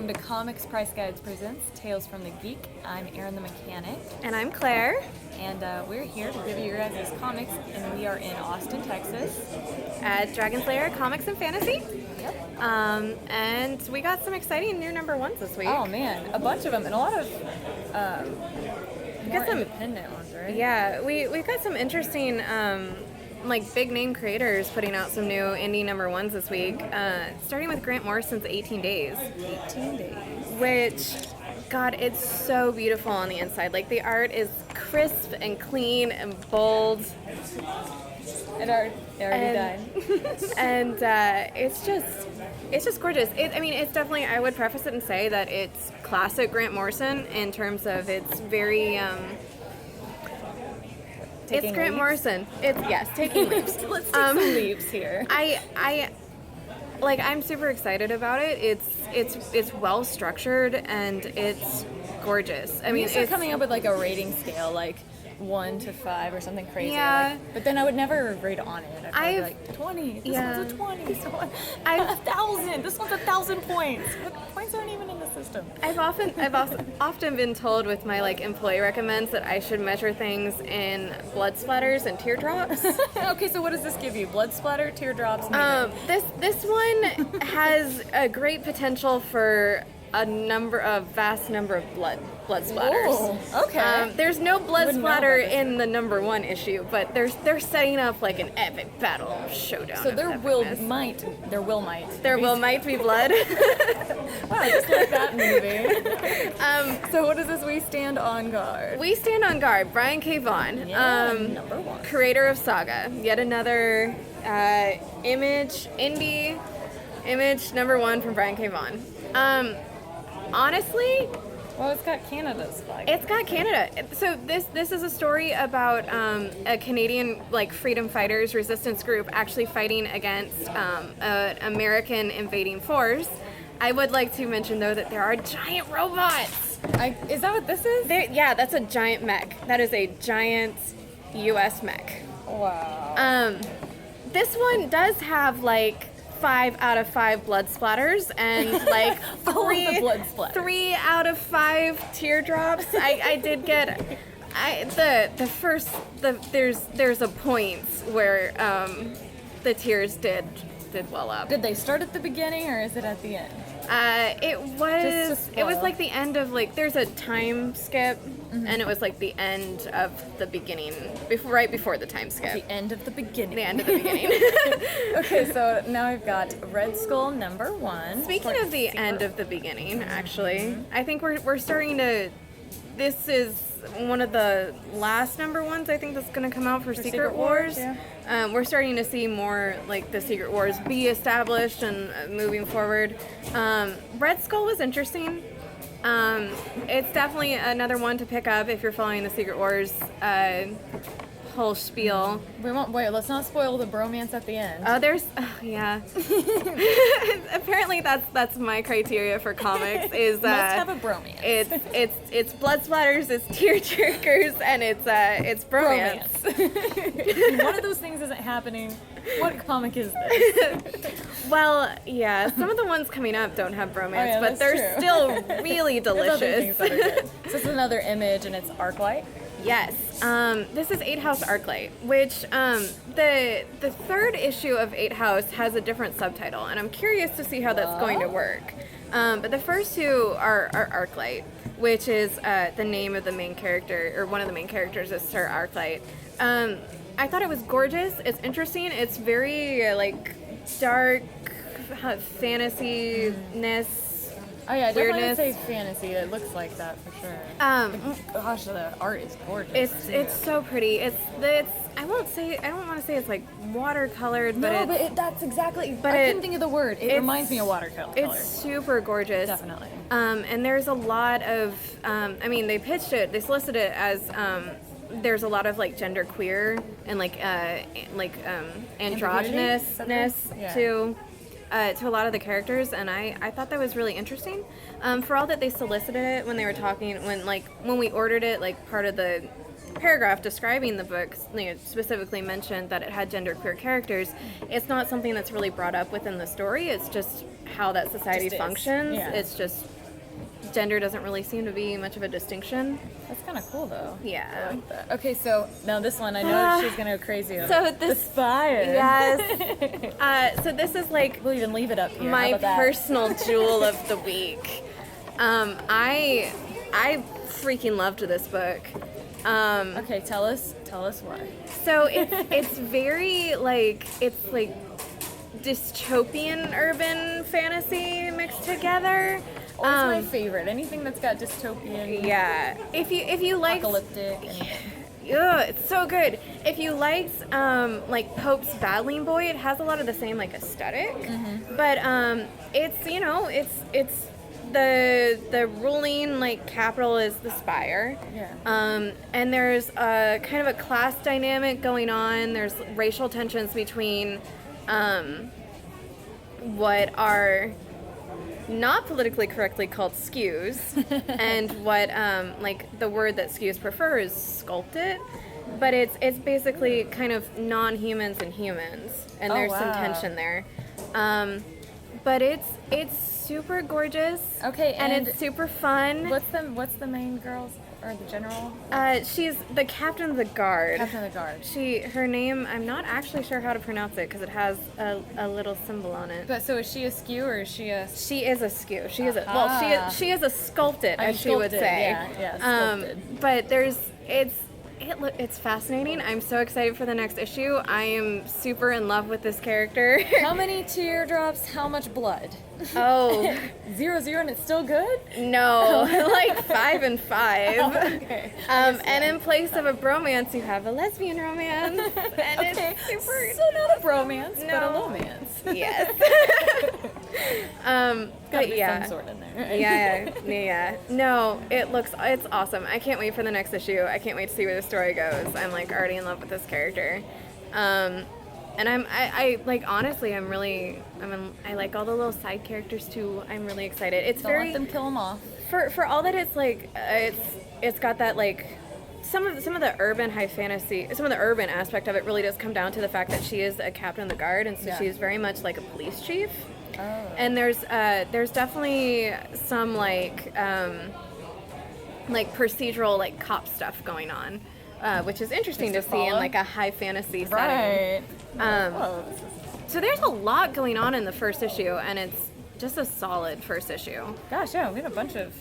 welcome to Comics Price Guides Presents Tales from the Geek. I'm Erin the Mechanic. And I'm Claire. And we're here to give you guys comics, and we are in Austin, Texas. At Dragon Slayer Comics and Fantasy. Yep. And we got some exciting new number ones this week. Oh man, a bunch of them, and a lot of more some independent ones, right? Yeah, we've got some interesting big name creators putting out some new indie number ones this week. Starting with Grant Morrison's 18 Days. 18 Days. Which, God, it's so beautiful on the inside. Like, the art is crisp and clean and bold. It already died. And it's just gorgeous. It's definitely, I would preface it and say that it's classic Grant Morrison in terms of it's very... It's Grant Morrison. Taking leaps. Let's take some leaps here. I'm super excited about it. It's well structured and it's gorgeous. It's coming up with like a rating scale, like 1 to 5 or something crazy. Yeah. But then I would never rate on it. I'd be like 20. This yeah. one's a 20. This one 1,000. This one's 1,000 points. But points aren't even in the system. I've often been told with my employee recommends that I should measure things in blood splatters and teardrops. Okay, so what does this give you? Blood splatter, teardrops? This one has a great potential for a vast number of blood splatters. Whoa, okay. There's no blood splatter in the number 1 issue, but they're setting up like an epic battle showdown. So there will might be blood. Wow, just like that movie. So what is this? We Stand on Guard. We Stand on Guard. Brian K. Vaughan, number 1, creator of Saga. Yet another indie image number 1 from Brian K. Vaughan. Honestly, well, it's got Canada's flag. It's got Canada. So this is a story about a Canadian freedom fighters resistance group actually fighting against an American invading force. I would like to mention though that there are giant robots. Is that what this is? Yeah, that's a giant mech. That is a giant U.S. mech. Wow. This one does have 5 out of 5 blood splatters and 3 out of 5 teardrops. I did get there's a point where the tears did well up. Did they start at the beginning or is it at the end? It was like the end of there's a time skip. Mm-hmm. And it was the end of the beginning, right before the time skip. The end of the beginning. The end of the beginning. Okay, so now I've got Red Skull number 1. Speaking of the end of the beginning, actually, I think we're starting to. This is one of the last number 1s I think that's going to come out for Secret Wars. Yeah. We're starting to see more the Secret Wars be established and moving forward. Red Skull was interesting. It's definitely another one to pick up if you're following the Secret Wars whole spiel. Let's not spoil the bromance at the end. Yeah. Apparently that's my criteria for comics is must have a bromance. It's blood splatters, it's tear jerkers, and it's bromance. If one of those things isn't happening, what comic is this? Well, yeah, some of the ones coming up don't have bromance, but they're true. Still really delicious. There's other things that are good. So this is another image, and it's Arclight. Yes. This is 8 House Arclight, which the 3rd issue of 8 House has a different subtitle, and I'm curious to see how that's going to work. But the first 2 are Arclight, which is the name of the main character, or one of the main characters is Sir Arclight. I thought it was gorgeous. It's interesting. It's very dark fantasy-ness. Oh yeah, weirdness. definitely say fantasy. It looks like that for sure. Gosh, the art is gorgeous. It's so pretty. I don't want to say it's watercolored, but that's exactly. But I couldn't think of the word. It reminds me of watercolor. It's super gorgeous. Definitely. And there's a lot of. They pitched it. They solicited it as. There's a lot of gender queer and androgynousness to a lot of the characters, and I thought that was really interesting. For all that they solicited it when they were talking, when we ordered it, part of the paragraph describing the book, specifically mentioned that it had genderqueer characters. It's not something that's really brought up within the story. It's just how that society functions. Yeah. It's just gender doesn't really seem to be much of a distinction. That's kind of cool, though. Yeah. I like that. Okay, so now this one, I know she's gonna go crazy. So the Spire. Yes. So this is like we'll even leave it up here. my personal jewel of the week. I freaking loved this book. Okay, tell us why. So it's very it's like dystopian urban fantasy mixed together. Always my favorite. Anything that's got dystopian. Yeah. If you like apocalyptic. Yeah, it's so good. If you liked like Pope's Battling Boy, it has a lot of the same like aesthetic, but it's it's the ruling like capital is the Spire. Yeah. And there's a kind of a class dynamic going on. There's racial tensions between what are not politically correctly called skews and what like the word that skews prefer is sculpted, but it's basically kind of non-humans and humans, and there's some tension there, but it's super gorgeous. Okay, and it's super fun. What's the main girl's or the general? She's the captain of the guard. Captain of the guard. Her name, I'm not actually sure how to pronounce it because it has a little symbol on it. But so is she a skew or is she a? She is a skew. She is a she is a sculpted, as she would say. Yeah, sculpted. But it's fascinating. I'm so excited for the next issue. I am super in love with this character. How many teardrops? How much blood? Oh, 0, 0, and it's still good? No, like 5 and 5. Oh, okay. And in place of a bromance, you have a lesbian romance. And okay. It's super. So not a bromance, but a No. romance. Yes. Gotta But be yeah. some sort in there. Right? Yeah. No, it's awesome. I can't wait for the next issue. I can't wait to see where the story goes. I'm like already in love with this character. And I like honestly, I like all the little side characters too. I'm really excited. It's Don't let them kill them off. for all that it's like it's got that like some of the urban high fantasy, some of the urban aspect of it really does come down to the fact that she is a captain of the guard, and so she's very much like a police chief. Oh. And there's definitely some like procedural like cop stuff going on, which is interesting to see in like a high fantasy setting. Right. So there's a lot going on in the first issue, and it's just a solid first issue. Gosh, yeah, we have a bunch of.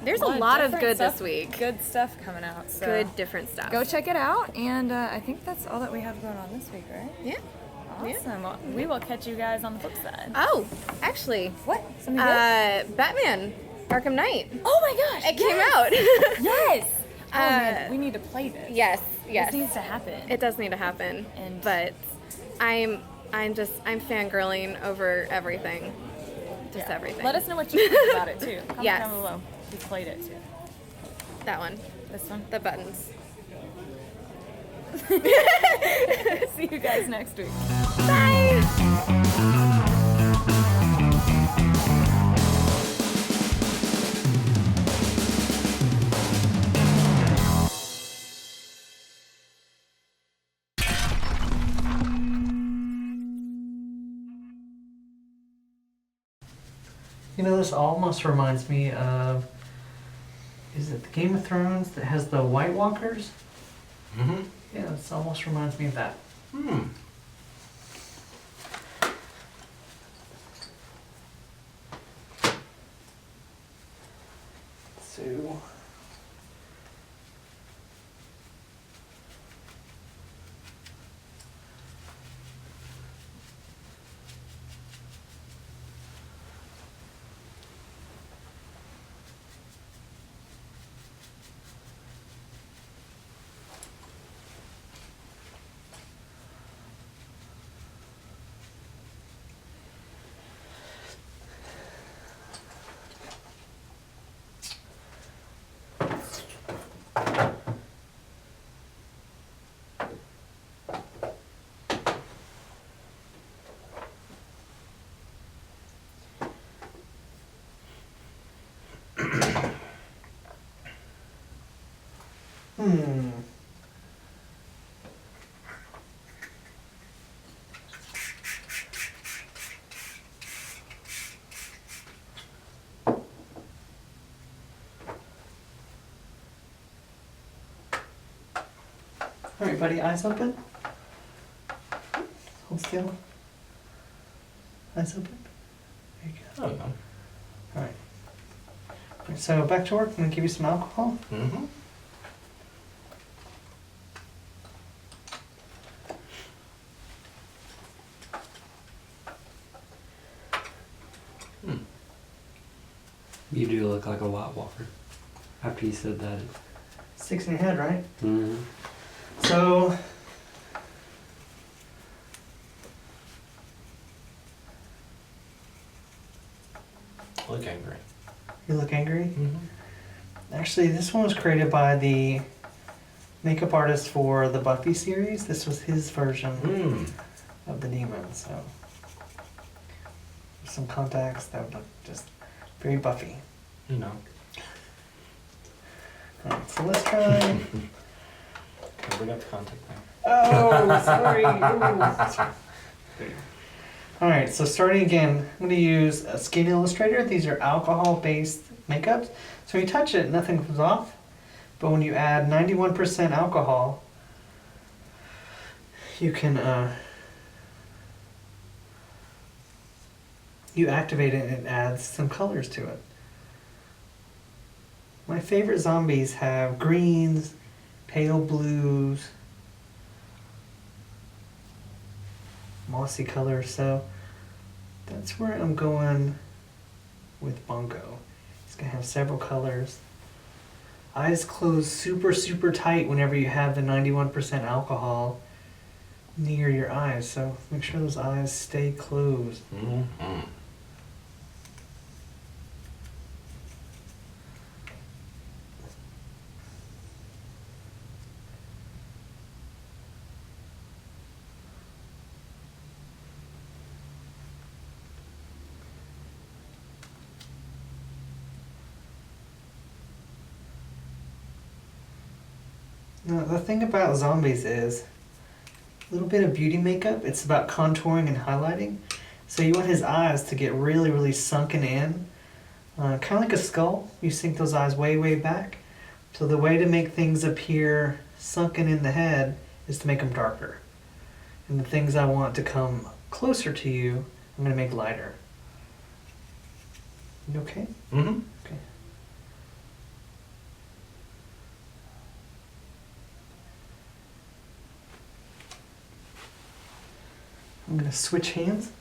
There's a lot of different good stuff, this week. Good stuff coming out. So Good different stuff. go check it out, and I think that's all that we have going on this week, right? Yeah. Awesome. Well, we will catch you guys on the flip side. Oh, actually, What? Something good? Batman, Arkham Knight. Oh my gosh! It came out. Yes. Oh man, we need to play this. Yes. This needs to happen. It does need to happen. But I'm fangirling over everything. Just everything. Let us know what you think about it too. Comment Yes. down below. We played it too. That one. This one. The buttons. See you guys next week. Bye. You know, this almost reminds me of, is it the Game of Thrones that has the White Walkers? Mm-hmm. Yeah, this almost reminds me of that. Hmm. So, All right, buddy, eyes open. Hold still. Eyes open. There you go. Oh, no. All right. All right, so back to work. I'm gonna give you some alcohol. Mm-hmm. You do look like a White Walker. After you said that. Sticks in your head, right? Mm-hmm. So. Look angry. You look angry? Mm-hmm. Actually, this one was created by the makeup artist for the Buffy series. This was his version Mm. of the demon, so. Some contacts that would look just very Buffy. You know. Alright, so let's try. I forgot the contact now. Oh, sorry. Alright, so starting again, I'm going to use a Skin Illustrator. These are alcohol-based makeups. So when you touch it, nothing comes off. But when you add 91% alcohol, you can, you activate it and it adds some colors to it. My favorite zombies have greens, pale blues, mossy colors, so that's where I'm going with Bongo. It's gonna have several colors. Eyes closed super, super tight whenever you have the 91% alcohol near your eyes, so make sure those eyes stay closed. Mm-hmm. Now, the thing about zombies is a little bit of beauty makeup. It's about contouring and highlighting. So you want his eyes to get really, really sunken in. Kind of like a skull. You sink those eyes way, way back. So the way to make things appear sunken in the head is to make them darker. And the things I want to come closer to you, I'm going to make lighter. You okay? Mm-hmm. Okay. I'm going to switch hands.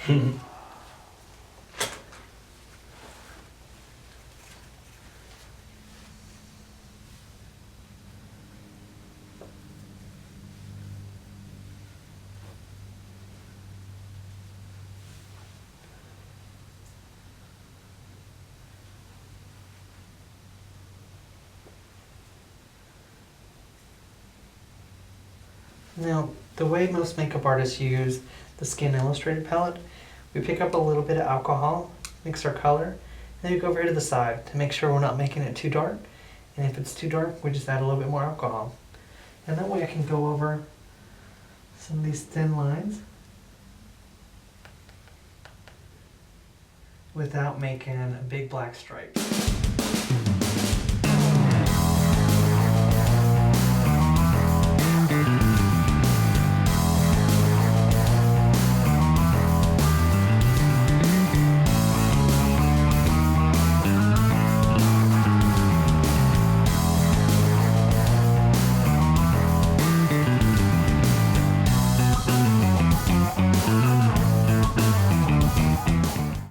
Mm-hmm. Now, the way most makeup artists use the Skin Illustrated palette, we pick up a little bit of alcohol, mix our color, and then we go over here to the side to make sure we're not making it too dark. And if it's too dark, we just add a little bit more alcohol. And that way I can go over some of these thin lines without making a big black stripe.